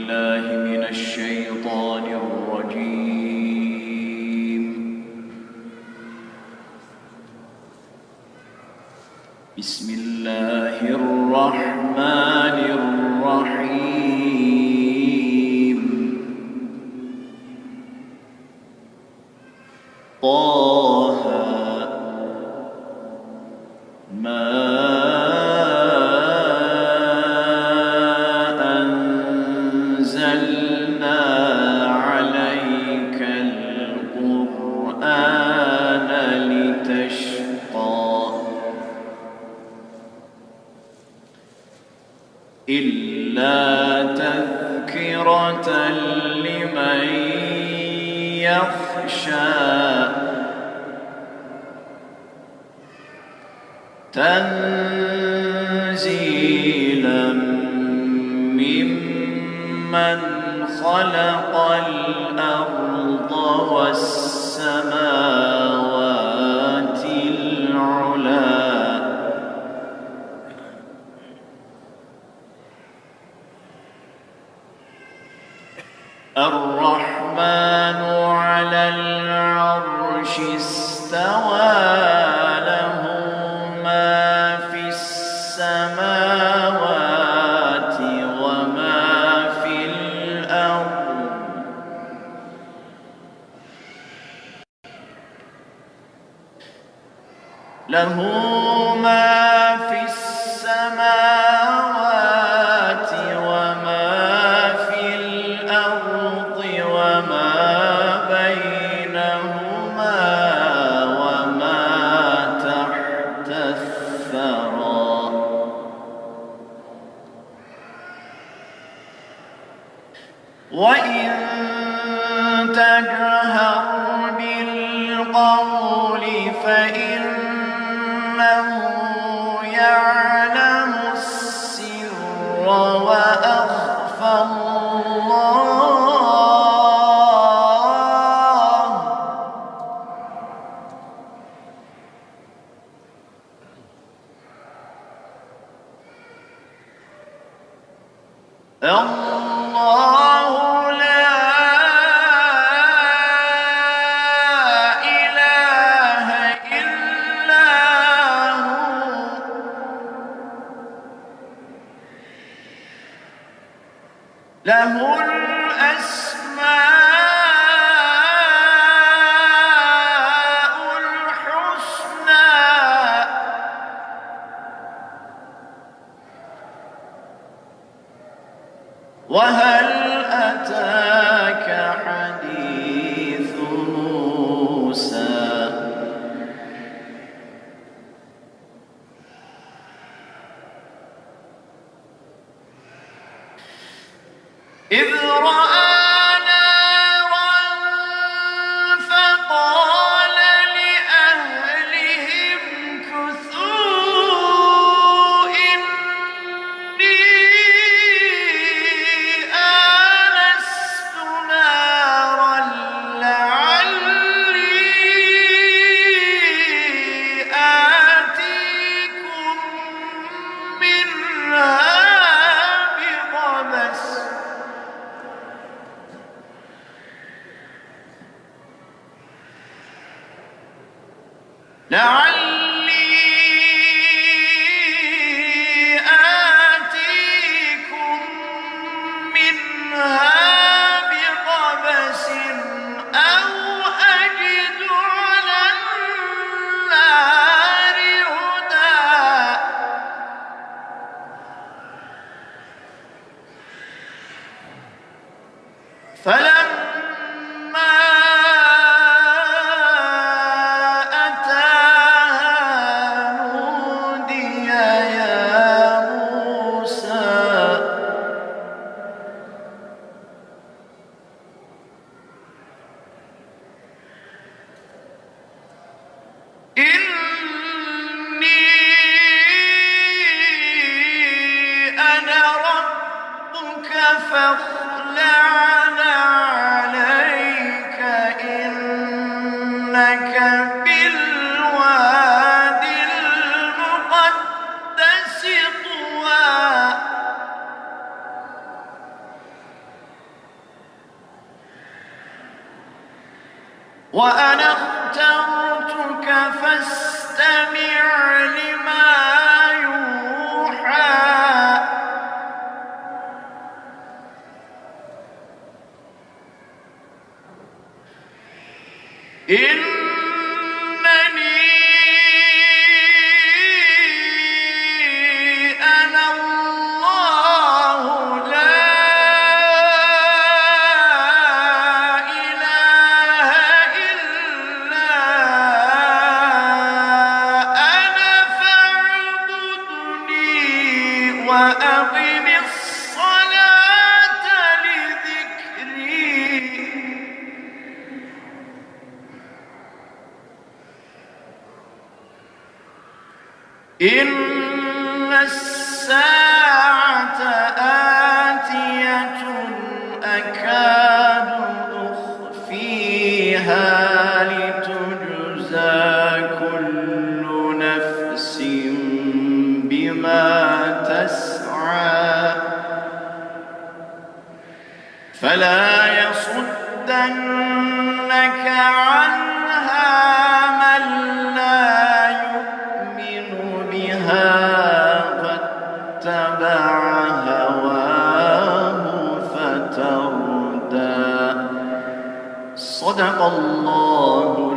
بالله من الشيطان الرجيم. بسم الله الرحمن الرحيم. طه ما أنزلنا عليك القرآن لتشقى إلا تذكرة لمن يخشى تنزيلا ممن خلق الأرض والسماوات العلى الرحمن على العرش استوى له ما في السماوات وما في الأرض له ما في السماوات وما في الأرض وما بينهما وما تحت الثرى وإن تجهر بالقول فإنه يعلم السر وأخفى الله لا إله إلا هو له الأسماء الحسنى وهل أتاك حديث موسى إذ رأى نارا فقال لأهلهم كثوا إني آنست نارا لعلي آتيكم منها بقبس أو أجد على النار هدى فلما أتاها نودي يا موسى إني أنا ربك فاخلع عليك إنك بالواد المقدس طوى وأنا اخترتك فاستمع لما يوحى إنني أنا الله لا إله إلا أنا فاعبدني وأقم الصلاة لذكري إن الساعة آتية أكاد أخفيها لتجزى كل نفس بما تسعى فلا يصدنك عنها من لا يؤمن بها واتبع هواه فتردى. صدق الله